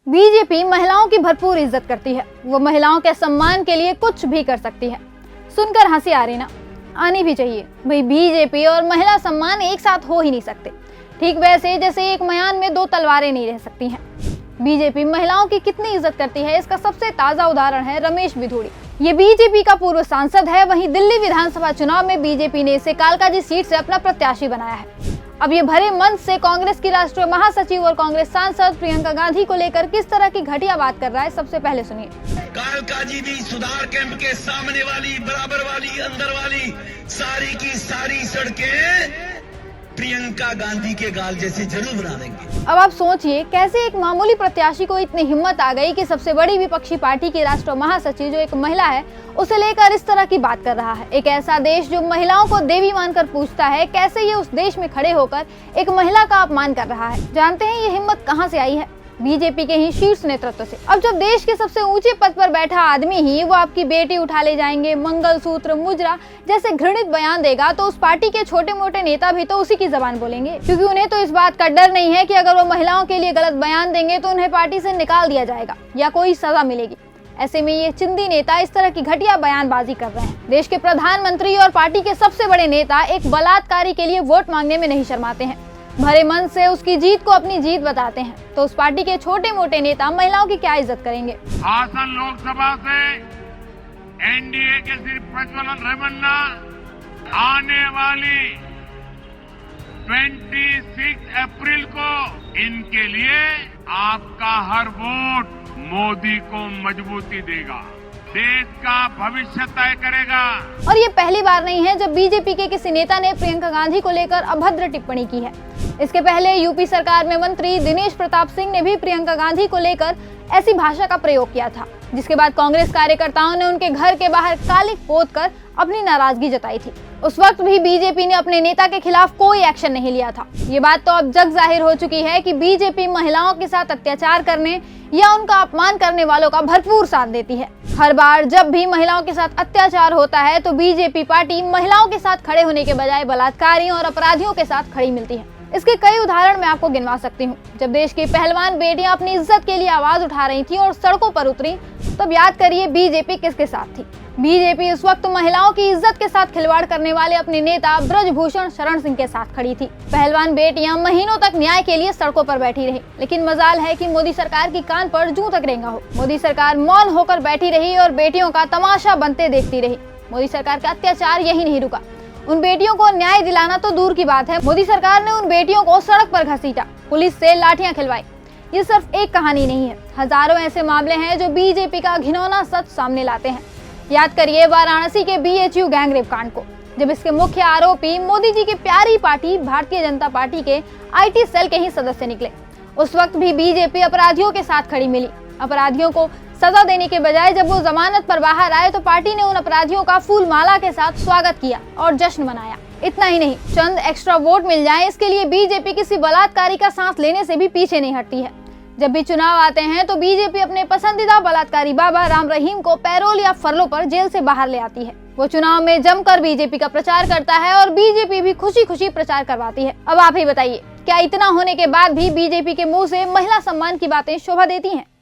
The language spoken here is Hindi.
बीजेपी महिलाओं की भरपूर इज्जत करती है। वो महिलाओं के सम्मान के लिए कुछ भी कर सकती है। सुनकर हंसी आ रही ना? आनी भी चाहिए भाई। बीजेपी और महिला सम्मान एक साथ हो ही नहीं सकते। ठीक वैसे जैसे एक मयान में दो तलवारें नहीं रह सकती हैं। बीजेपी महिलाओं की कितनी इज्जत करती है, इसका सबसे ताजा उदाहरण है रमेश बिधूड़ी। ये बीजेपी का पूर्व सांसद है। वहीं दिल्ली विधानसभा चुनाव में बीजेपी ने इसे कालकाजी सीट से अपना प्रत्याशी बनाया है। अब ये भरे मंच से कांग्रेस की राष्ट्रीय महासचिव और कांग्रेस सांसद प्रियंका गांधी को लेकर किस तरह की घटिया बात कर रहा है, सबसे पहले सुनिए। कालकाजी भी सुधार कैंप के सामने वाली, बराबर वाली, अंदर वाली सारी की सारी सड़कें प्रियंका गांधी के गाल जैसे जरूर बना देंगे। अब आप सोचिए कैसे एक मामूली प्रत्याशी को इतनी हिम्मत आ गई कि सबसे बड़ी विपक्षी पार्टी की राष्ट्रीय महासचिव जो एक महिला है उसे लेकर इस तरह की बात कर रहा है। एक ऐसा देश जो महिलाओं को देवी मानकर पूजता है, कैसे ये उस देश में खड़े होकर एक महिला का अपमान कर रहा है। जानते हैं ये हिम्मत कहां से आई है? बीजेपी के ही शीर्ष नेतृत्व से। अब जब देश के सबसे ऊंचे पद पर बैठा आदमी ही वो आपकी बेटी उठा ले जाएंगे, मंगलसूत्र, मुजरा जैसे घृणित बयान देगा तो उस पार्टी के छोटे मोटे नेता भी तो उसी की जबान बोलेंगे, क्योंकि उन्हें तो इस बात का डर नहीं है कि अगर वो महिलाओं के लिए गलत बयान देंगे तो उन्हें पार्टी से निकाल दिया जाएगा या कोई सजा मिलेगी। ऐसे में ये चिंदी नेता इस तरह की घटिया बयानबाजी कर रहे हैं। देश के प्रधानमंत्री और पार्टी के सबसे बड़े नेता एक बलात्कारी के लिए वोट मांगने में नहीं शर्माते हैं। भरे मन से उसकी जीत को अपनी जीत बताते हैं, तो उस पार्टी के छोटे मोटे नेता महिलाओं की क्या इज्जत करेंगे? हासन लोकसभा से एनडीए के श्री प्रज्वलन रेवन्ना आने वाली 26 अप्रैल को इनके लिए आपका हर वोट मोदी को मजबूती देगा, देश का भविष्य तय करेगा। और ये पहली बार नहीं है जब बीजेपी के किसी नेता ने प्रियंका गांधी को लेकर अभद्र टिप्पणी की है। इसके पहले यूपी सरकार में मंत्री दिनेश प्रताप सिंह ने भी प्रियंका गांधी को लेकर ऐसी भाषा का प्रयोग किया था, जिसके बाद कांग्रेस कार्यकर्ताओं ने उनके घर के बाहर कालिख पोत कर अपनी नाराजगी जताई थी। उस वक्त भी बीजेपी ने अपने नेता के खिलाफ कोई एक्शन नहीं लिया था। ये बात तो अब जग जाहिर हो चुकी है कि बीजेपी महिलाओं के साथ अत्याचार करने या उनका अपमान करने वालों का भरपूर साथ देती है। हर बार जब भी महिलाओं के साथ अत्याचार होता है तो बीजेपी पार्टी महिलाओं के साथ खड़े होने के बजाय बलात्कारियों और अपराधियों के साथ खड़ी मिलती है। इसके कई उदाहरण मैं आपको गिनवा सकती हूँ। जब देश की पहलवान बेटियां अपनी इज्जत के लिए आवाज उठा रही थी और सड़कों पर उतरी, तब याद करिए बीजेपी किसके साथ थी। बीजेपी उस वक्त महिलाओं की इज्जत के साथ खिलवाड़ करने वाले अपने नेता ब्रजभूषण शरण सिंह के साथ खड़ी थी। पहलवान बेटियां महीनों तक न्याय के लिए सड़कों पर बैठी रही, लेकिन मजाल है कि मोदी सरकार की कान पर जूं तक रेंगा हो। मोदी सरकार मौन होकर बैठी रही और बेटियों का तमाशा बनते देखती रही। मोदी सरकार का अत्याचार यही नहीं रुका। उन बेटियों को न्याय दिलाना तो दूर की बात है, मोदी सरकार ने उन बेटियों को सड़क पर घसीटा, पुलिस से लाठियां खिलवाई। ये सिर्फ एक कहानी नहीं है, हजारों ऐसे मामले हैं जो बीजेपी का घिनौना सच सामने लाते हैं। याद करिए वाराणसी के BHU गैंगरेप कांड को, जब इसके मुख्य आरोपी मोदी जी की प्यारी पार्टी भारतीय जनता पार्टी के IT सेल के ही सदस्य निकले। उस वक्त भी बीजेपी अपराधियों के साथ खड़ी मिली। अपराधियों को सजा देने के बजाय जब वो जमानत पर बाहर आए तो पार्टी ने उन अपराधियों का फूल माला के साथ स्वागत किया और जश्न मनाया। इतना ही नहीं, चंद एक्स्ट्रा वोट मिल जाए इसके लिए बीजेपी किसी बलात्कारी का सांस लेने से भी पीछे नहीं हटती है। जब भी चुनाव आते हैं तो बीजेपी अपने पसंदीदा बलात्कारी बाबा राम रहीम को पैरोल या फरलो पर जेल से बाहर ले आती है। वो चुनाव में जमकर बीजेपी का प्रचार करता है और बीजेपी भी खुशी खुशी प्रचार करवाती है। अब आप ही बताइए, क्या इतना होने के बाद भी बीजेपी के मुंह से महिला सम्मान की बातें शोभा देती हैं?